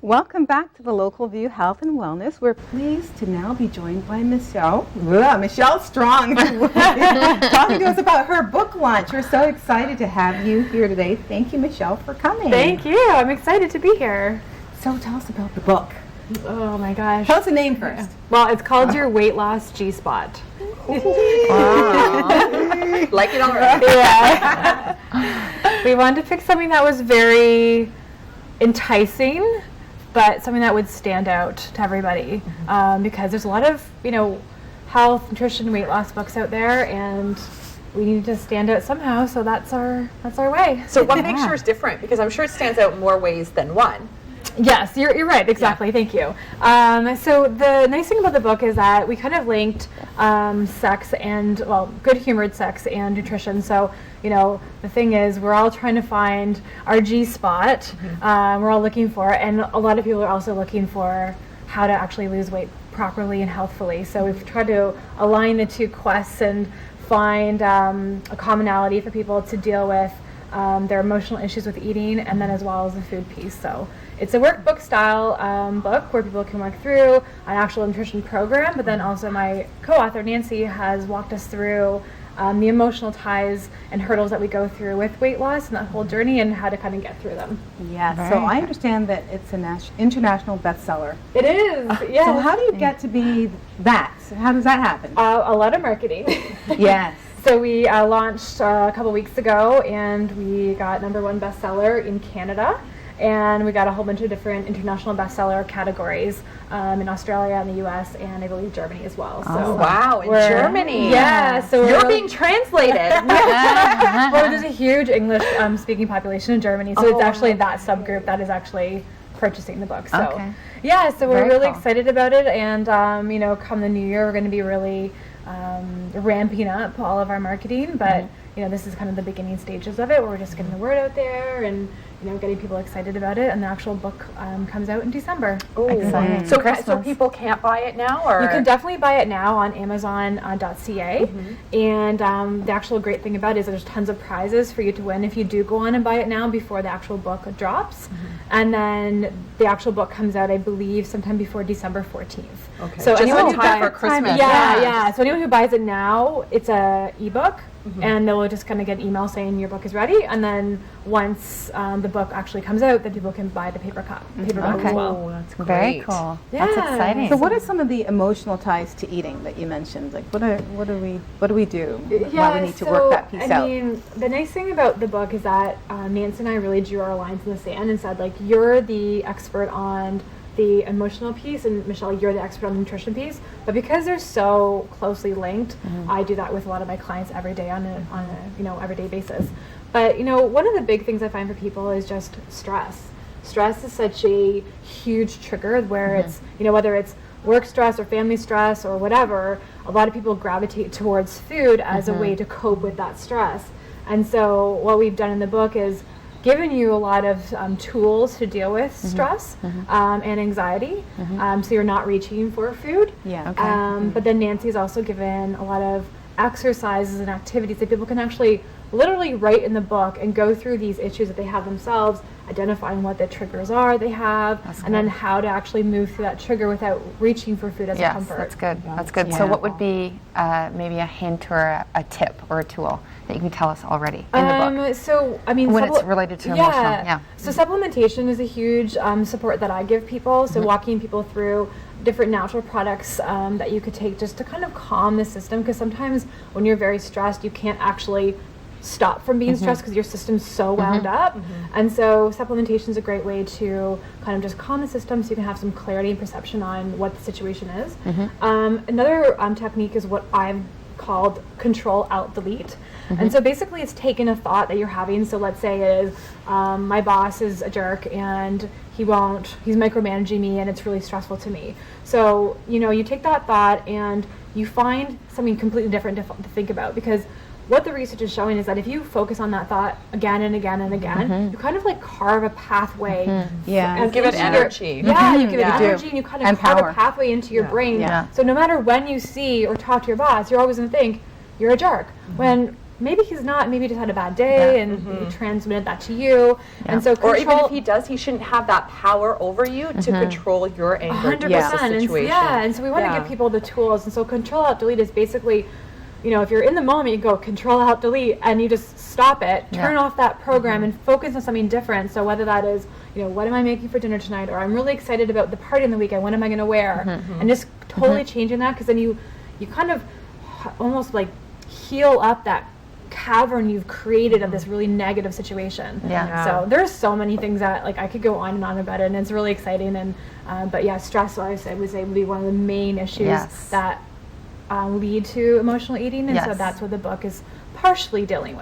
Welcome back to the Local View Health and Wellness. We're pleased to now be joined by Michelle Strong, talking to us about her book launch. We're so excited to have you here today. Thank you, Michelle, for coming. Thank you. I'm excited to be here. So tell us about the book. Oh my gosh. Tell us the name first. Well, it's called Your Weight Loss G-Spot. Wow. Like it already. Yeah. We wanted to pick something that was very enticing, but something that would stand out to everybody, because there's a lot of, health, nutrition, weight loss books out there, and we need to stand out somehow. So that's our way. So what makes yours different? Because I'm sure it stands out in more ways than one. Yes, you're right. Exactly. Yeah. Thank you. So the nice thing about the book is that we kind of linked sex and, good humored sex and nutrition. So, the thing is, we're all trying to find our G spot. We're all looking for it, and a lot of people are also looking for how to actually lose weight properly and healthfully. So we've tried to align the two quests and find a commonality for people to deal with their emotional issues with eating, and then as well as the food piece. So it's a workbook style book where people can work through an actual nutrition program, but then also my co-author Nancy has walked us through the emotional ties and hurdles that we go through with weight loss and that whole journey and how to kind of get through them. Yes. Right. So I understand that it's an international bestseller. It is. Yeah. So how do you get to be that? How does that happen? A lot of marketing. Yes. So we launched a couple weeks ago, and we got #1 bestseller in Canada, and we got a whole bunch of different international bestseller categories in Australia and the US, and I believe Germany as well. So wow, in Germany. Yeah, so you're being translated. Well, there's a huge English speaking population in Germany, so it's actually that subgroup that is actually purchasing the book. So yeah, so we're really excited about it, and come the new year, we're going to be really ramping up all of our marketing, but this is kind of the beginning stages of it, where we're just getting the word out there and getting people excited about it, and the actual book comes out in December. Exciting. So people can't buy it now, or you can definitely buy it now on Amazon.ca. And the actual great thing about it is that there's tons of prizes for you to win if you do go on and buy it now before the actual book drops. And then the actual book comes out, I believe, sometime before December 14th. Okay. So just anyone in time for Christmas. Yeah. So anyone who buys it now, it's a ebook. And they'll just kind of get an email saying your book is ready, and then once the book actually comes out, then people can buy the paperback as well. Oh, that's great. Very cool. Yeah. That's exciting. So what are some of the emotional ties to eating that you mentioned? Like what do we do? Why we need to work that piece out? I mean, the nice thing about the book is that Nancy and I really drew our lines in the sand and said, you're the expert on the emotional piece, and Michelle, you're the expert on the nutrition piece. But because they're so closely linked, I do that with a lot of my clients every day on a everyday basis. But one of the big things I find for people is just stress. Stress is such a huge trigger where it's whether it's work stress or family stress or whatever, a lot of people gravitate towards food as a way to cope with that stress. And so what we've done in the book is given you a lot of tools to deal with stress and anxiety, so you're not reaching for food. But then Nancy's also given a lot of exercises and activities that people can actually literally write in the book and go through these issues that they have themselves, identifying what the triggers are they have, and then how to actually move through that trigger without reaching for food as a comfort. That's good. That's good. So what would be maybe a hint or a tip or a tool that you can tell us already in the book? So, I mean, when it's related to emotional. So supplementation is a huge support that I give people. So walking people through different natural products that you could take just to kind of calm the system, because sometimes when you're very stressed, you can't actually stop from being stressed because your system's so wound up. And so supplementation is a great way to kind of just calm the system so you can have some clarity and perception on what the situation is. Another technique is what I've called control alt delete. And so basically it's taking a thought that you're having. So let's say it is my boss is a jerk and he's micromanaging me and it's really stressful to me. So you take that thought and you find something completely different to think about, because what the research is showing is that if you focus on that thought again and again and again, you kind of carve a pathway. And give it energy. You give it energy, and you kind of carve a pathway into your brain. So no matter when you see or talk to your boss, you're always going to think you're a jerk. When maybe he's not, maybe he just had a bad day and he transmitted that to you. And so or even if he does, he shouldn't have that power over you to control your anger. 100%. Situation. And so we want to give people the tools. And so control alt delete is basically, you know, if you're in the moment, you go control alt delete and you just stop it, turn off that program and focus on something different. So whether that is, you know, what am I making for dinner tonight, or I'm really excited about the party on the weekend, what am I going to wear, and just totally changing that, because then you kind of almost like heal up that cavern you've created of this really negative situation. So there's so many things that, like, I could go on and on about it, and it's really exciting. And but yeah, stress, I would say would be one of the main issues that lead to emotional eating, and so that's what the book is partially dealing with.